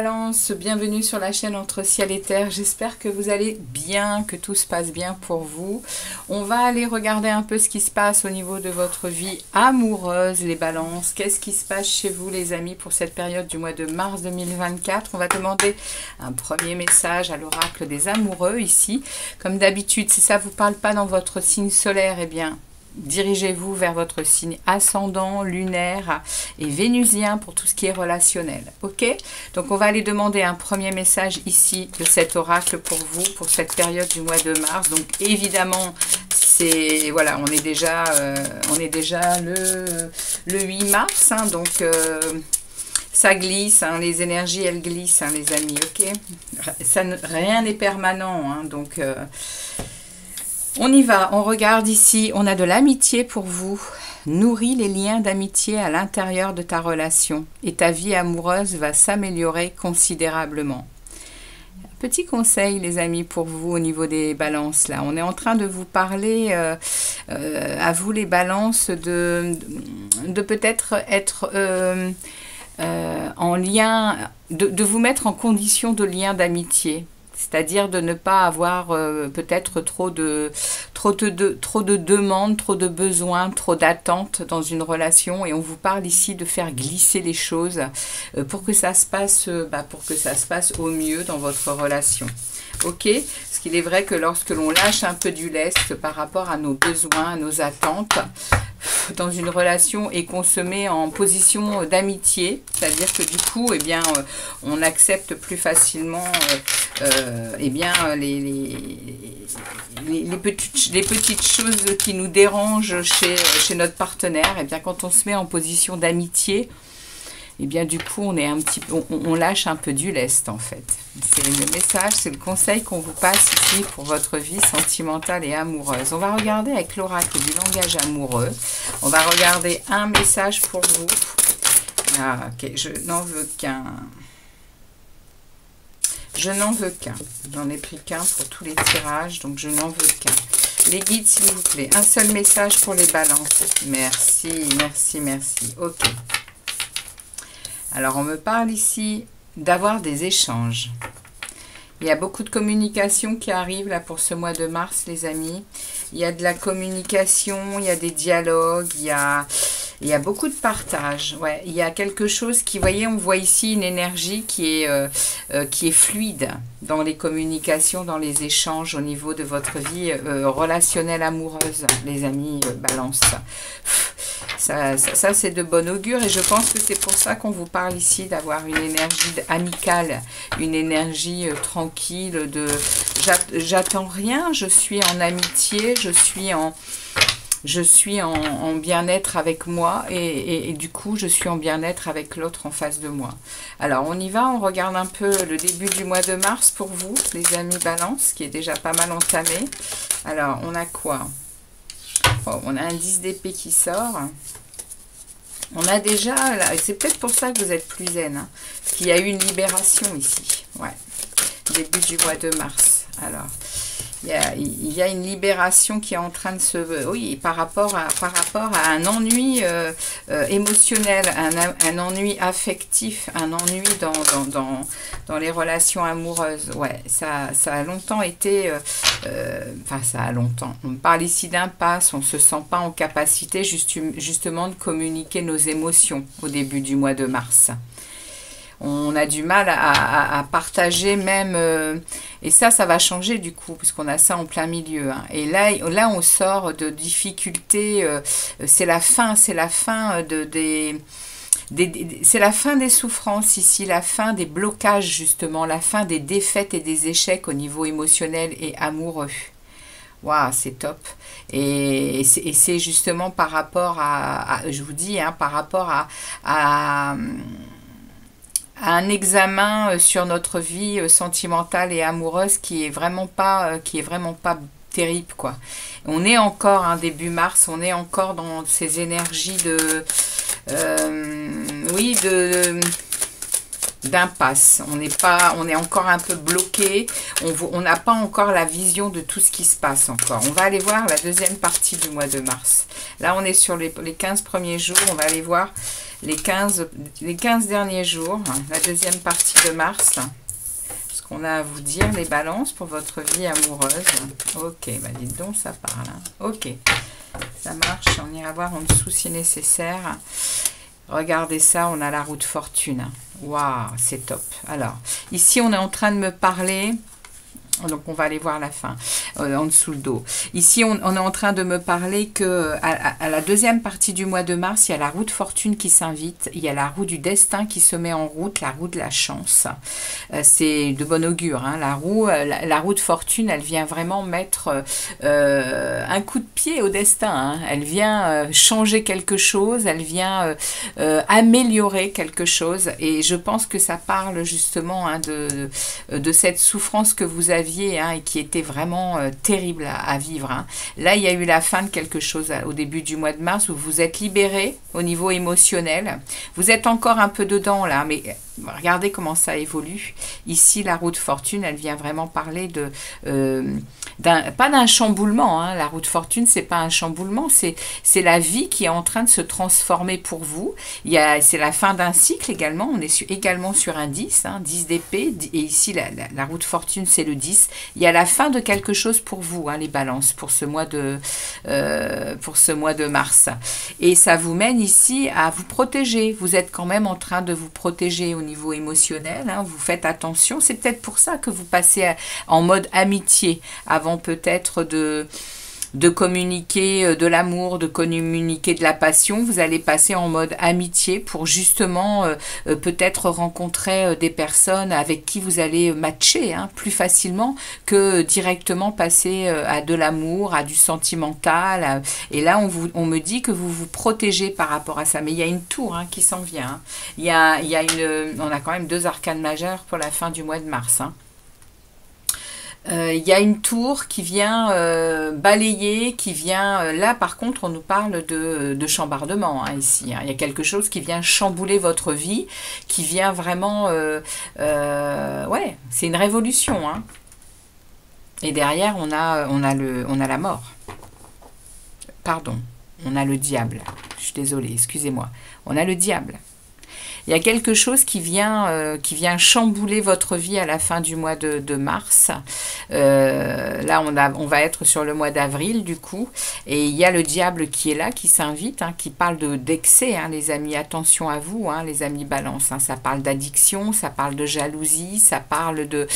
Balance, bienvenue sur la chaîne Entre Ciel et Terre. J'espère que vous allez bien, que tout se passe bien pour vous. On va aller regarder un peu ce qui se passe au niveau de votre vie amoureuse, les balances. Qu'est-ce qui se passe chez vous, les amis, pour cette période du mois de mars 2024. On va demander un premier message à l'oracle des amoureux ici. Comme d'habitude, si ça ne vous parle pas dans votre signe solaire, eh bien, dirigez-vous vers votre signe ascendant, lunaire et vénusien pour tout ce qui est relationnel. Ok? Donc on va aller demander un premier message ici de cet oracle pour vous, pour cette période du mois de mars. Donc évidemment, c'est voilà, on est déjà le 8 mars, hein, donc ça glisse, hein, les énergies elles glissent, hein, les amis, ok? Rien n'est permanent, hein, donc on y va, on regarde ici, on a de l'amitié pour vous. Nourris les liens d'amitié à l'intérieur de ta relation et ta vie amoureuse va s'améliorer considérablement. Petit conseil, les amis, pour vous au niveau des balances. Là, on est en train de vous parler, à vous les balances, de peut-être être en lien, de vous mettre en condition de lien d'amitié. C'est-à-dire de ne pas avoir peut-être trop de demandes, trop de besoins, trop d'attentes dans une relation. Et on vous parle ici de faire glisser les choses pour que ça se passe, au mieux dans votre relation. Ok? Parce qu'il est vrai que lorsque l'on lâche un peu du lest par rapport à nos besoins, à nos attentes, dans une relation et qu'on se met en position d'amitié, c'est-à-dire que du coup, eh bien, on accepte plus facilement eh bien, les petites choses qui nous dérangent chez notre partenaire. Eh bien, quand on se met en position d'amitié, et bien du coup on lâche un peu du lest en fait. C'est le message, c'est le conseil qu'on vous passe ici pour votre vie sentimentale et amoureuse. On va regarder avec l'oracle du langage amoureux. On va regarder un message pour vous. Ah, ok, je n'en veux qu'un. Je n'en veux qu'un. J'en ai pris qu'un pour tous les tirages, donc je n'en veux qu'un. Les guides, s'il vous plaît. Un seul message pour les balances. Merci, merci, merci. Ok. Alors, on me parle ici d'avoir des échanges. Il y a beaucoup de communication qui arrive là pour ce mois de mars, les amis. Il y a de la communication, il y a des dialogues, il y a beaucoup de partage. Ouais, il y a quelque chose qui, vous voyez, on voit ici une énergie qui est fluide dans les communications, dans les échanges au niveau de votre vie relationnelle amoureuse, les amis balance. Ça c'est de bon augure et je pense que c'est pour ça qu'on vous parle ici d'avoir une énergie amicale, une énergie tranquille, de j'attends rien, je suis en amitié, je suis en bien-être avec moi et du coup je suis en bien-être avec l'autre en face de moi. Alors on y va, on regarde un peu le début du mois de mars pour vous, les amis balance, qui est déjà pas mal entamé. Alors on a quoi? Oh, on a un 10 d'épée qui sort. On a déjà, c'est peut-être pour ça que vous êtes plus zen, hein, parce qu'il y a eu une libération ici. Ouais, début du mois de mars. Alors, il y a une libération qui est en train de se... Oui, par rapport à un ennui émotionnel, un ennui affectif, un ennui dans les relations amoureuses. Ouais, ça a longtemps été... Enfin, ça a longtemps. On parle ici d'impasse, on ne se sent pas en capacité justement de communiquer nos émotions au début du mois de mars. On a du mal à partager même, et ça va changer du coup, puisqu'on a ça en plein milieu. Hein. Et là, on sort de difficultés, c'est la fin des souffrances ici, la fin des blocages justement, la fin des défaites et des échecs au niveau émotionnel et amoureux. Waouh, c'est top. Et c'est justement par rapport je vous dis, hein, par rapport à un examen sur notre vie sentimentale et amoureuse qui est vraiment pas terrible, quoi. On est encore début mars, on est encore dans ces énergies de oui, d'impasse. On est encore un peu bloqué. On n'a pas encore la vision de tout ce qui se passe encore. On va aller voir la deuxième partie du mois de mars. Là, on est sur les 15 premiers jours. On va aller voir les 15 derniers jours, hein, la deuxième partie de mars. Ce qu'on a à vous dire, les balances pour votre vie amoureuse. Ok, bah dites donc, ça parle. Hein. Ok, ça marche. On ira voir en dessous si nécessaire. Regardez ça, on a la roue de fortune. Waouh, c'est top. Alors, ici, on est en train de me parler... Donc, on va aller voir la fin, en dessous le dos. Ici, on est en train de me parler que à la deuxième partie du mois de mars, il y a la roue de fortune qui s'invite. Il y a la roue du destin qui se met en route, la roue de la chance. C'est de bon augure. Hein. La roue de fortune, elle vient vraiment mettre un coup de pied au destin. Hein. Elle vient changer quelque chose. Elle vient améliorer quelque chose. Et je pense que ça parle justement hein, de cette souffrance que vous avez hein, et qui était vraiment terrible à vivre. Hein. Là, il y a eu la fin de quelque chose au début du mois de mars où vous vous êtes libéré au niveau émotionnel. Vous êtes encore un peu dedans là, mais regardez comment ça évolue. Ici, la roue de fortune, elle vient vraiment parler de... pas d'un chamboulement. Hein. La roue de fortune, c'est pas un chamboulement, c'est la vie qui est en train de se transformer pour vous. C'est la fin d'un cycle également. On est également sur un 10, hein, 10 d'épée. Et ici, la roue de fortune, c'est le 10. Il y a la fin de quelque chose pour vous, hein, les balances, pour ce mois de mars. Et ça vous mène ici à vous protéger. Vous êtes quand même en train de vous protéger au niveau émotionnel. Hein, vous faites attention. C'est peut-être pour ça que vous passez en mode amitié avant peut-être de communiquer de l'amour, de communiquer de la passion. Vous allez passer en mode amitié pour justement peut-être rencontrer des personnes avec qui vous allez matcher hein, plus facilement que directement passer à de l'amour, à du sentimental. Et là, on me dit que vous vous protégez par rapport à ça. Mais il y a une tour hein, qui s'en vient. Hein. On a quand même 2 arcanes majeures pour la fin du mois de mars. Hein. Il y a une tour qui vient balayer, qui vient... là, par contre, on nous parle de chambardement, hein, ici. Hein. Il y a quelque chose qui vient chambouler votre vie, qui vient vraiment... ouais, c'est une révolution. Hein. Et derrière, on a la mort. Pardon, on a le diable. Je suis désolée, excusez-moi. On a le diable. Il y a quelque chose qui vient chambouler votre vie à la fin du mois de mars. Là, on va être sur le mois d'avril, du coup. Et il y a le diable qui est là, qui s'invite, hein, qui parle d'excès, hein, les amis. Attention à vous, hein, les amis balance. Hein, ça parle d'addiction, ça parle de jalousie, ça parle de...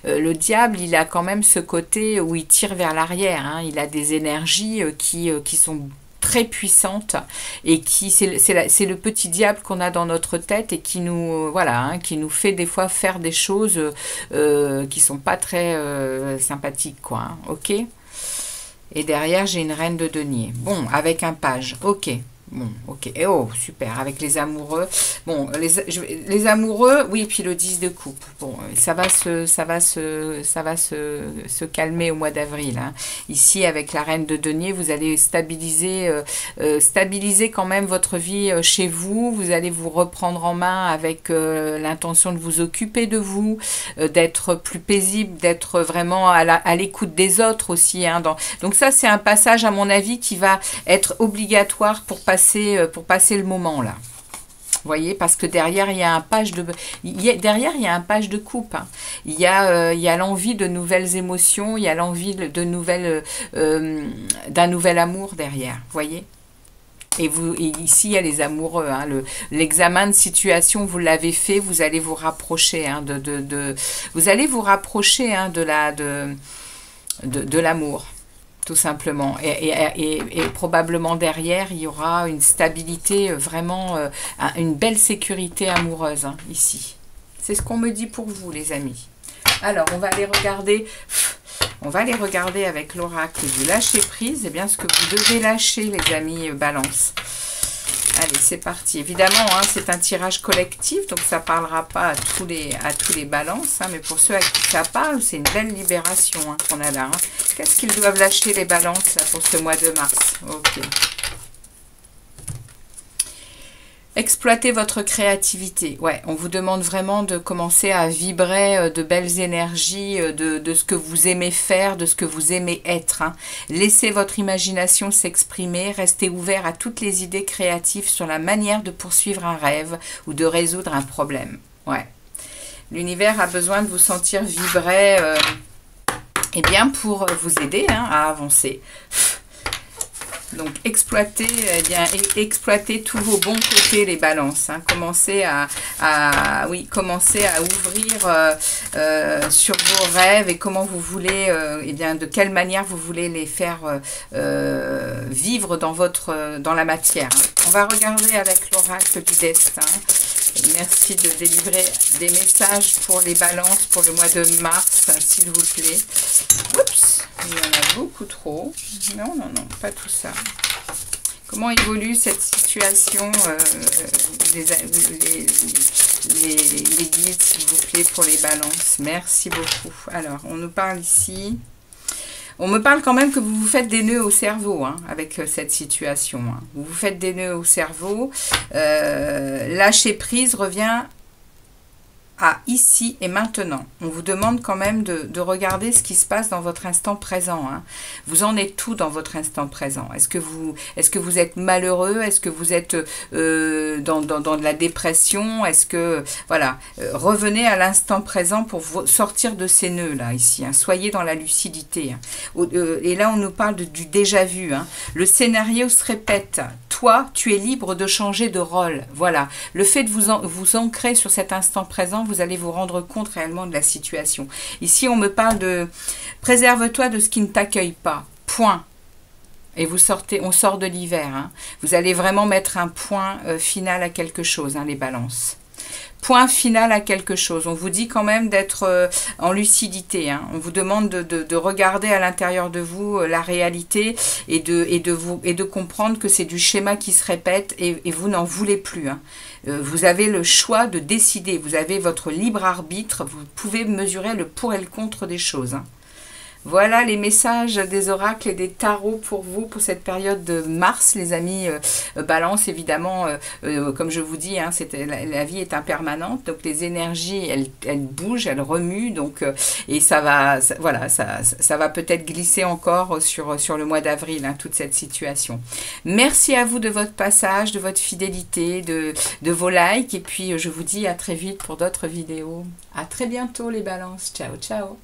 le diable, il a quand même ce côté où il tire vers l'arrière. Hein, il a des énergies qui sont... très puissante et qui c'est le petit diable qu'on a dans notre tête et qui nous voilà hein, qui nous fait des fois faire des choses qui sont pas très sympathiques quoi hein, ok. Et derrière j'ai une reine de denier, bon avec un page, ok. Bon, ok. Et oh, super. Avec les amoureux. Bon, les amoureux, oui, et puis le 10 de coupe. Bon, ça va se calmer au mois d'avril. Hein. Ici, avec la reine de denier, vous allez stabiliser quand même votre vie chez vous. Vous allez vous reprendre en main avec l'intention de vous occuper de vous, d'être plus paisible, d'être vraiment à l'écoute des autres aussi. Hein, donc ça, c'est un passage, à mon avis, qui va être obligatoire pour passer le moment là. Vous voyez, parce que derrière il y a un page de coupe. Hein. Il y a l'envie de nouvelles émotions, il y a l'envie de nouvelles d'un nouvel amour derrière. Vous voyez. Et ici il y a les amoureux. Hein. L'examen de situation, vous l'avez fait, vous allez vous rapprocher. Hein, vous allez vous rapprocher hein, de l'amour. Tout simplement. Et probablement derrière, il y aura une stabilité, vraiment une belle sécurité amoureuse, hein, ici. C'est ce qu'on me dit pour vous, les amis. Alors, on va aller regarder... On va aller regarder avec l'oracle du lâcher-prise. Eh bien, ce que vous devez lâcher, les amis balance. Allez, c'est parti. Évidemment, hein, c'est un tirage collectif, donc ça ne parlera pas à tous les balances. Hein, mais pour ceux à qui ça parle, c'est une belle libération hein, qu'on a là. Hein. Qu'est-ce qu'ils doivent lâcher, les balances, là, pour ce mois de mars? Ok. Exploitez votre créativité. Ouais, on vous demande vraiment de commencer à vibrer de belles énergies, de ce que vous aimez faire, de ce que vous aimez être. Hein. Laissez votre imagination s'exprimer, restez ouvert à toutes les idées créatives sur la manière de poursuivre un rêve ou de résoudre un problème. Ouais. L'univers a besoin de vous sentir vibrer eh bien pour vous aider hein, à avancer. Donc, exploitez, eh bien, exploitez tous vos bons côtés, les balances. Hein. Commencez commencez à ouvrir sur vos rêves et comment vous voulez, eh bien, de quelle manière vous voulez les faire vivre dans la matière. Hein. On va regarder avec l'oracle du destin. Merci de délivrer des messages pour les balances pour le mois de mars, s'il vous plaît. Oups, il y en a beaucoup trop. Non, non, non, pas tout ça. Comment évolue cette situation, les guides, s'il vous plaît, pour les balances. Merci beaucoup. Alors, on nous parle ici... On me parle quand même que vous vous faites des nœuds au cerveau hein, avec cette situation. Hein. Vous vous faites des nœuds au cerveau. Lâcher prise revient à ici et maintenant. On vous demande quand même de regarder ce qui se passe dans votre instant présent. Hein. Vous en êtes tout dans votre instant présent. Est-ce que vous êtes malheureux? Est-ce que vous êtes dans de la dépression? Est-ce que... Voilà. Revenez à l'instant présent pour sortir de ces nœuds-là, ici. Hein. Soyez dans la lucidité. Hein. Et là, on nous parle du déjà-vu. Hein. Le scénario se répète. Toi, tu es libre de changer de rôle. Voilà. Le fait de vous ancrer sur cet instant présent, vous allez vous rendre compte réellement de la situation. Ici, on me parle de « préserve-toi de ce qui ne t'accueille pas ». Point. Et on sort de l'hiver. Hein. Vous allez vraiment mettre un point final à quelque chose, hein, les balances. Point final à quelque chose. On vous dit quand même d'être en lucidité. Hein. On vous demande de regarder à l'intérieur de vous la réalité et de comprendre que c'est du schéma qui se répète et vous n'en voulez plus. Hein. Vous avez le choix de décider. Vous avez votre libre arbitre. Vous pouvez mesurer le pour et le contre des choses. Hein. Voilà les messages des oracles et des tarots pour vous, pour cette période de mars, les amis. Balance, évidemment, comme je vous dis, hein, la vie est impermanente, donc les énergies, elles bougent, elles remuent, donc, et ça va peut-être glisser encore sur le mois d'avril, hein, toute cette situation. Merci à vous de votre passage, de votre fidélité, de vos likes, et puis je vous dis à très vite pour d'autres vidéos. À très bientôt les balances. Ciao, ciao.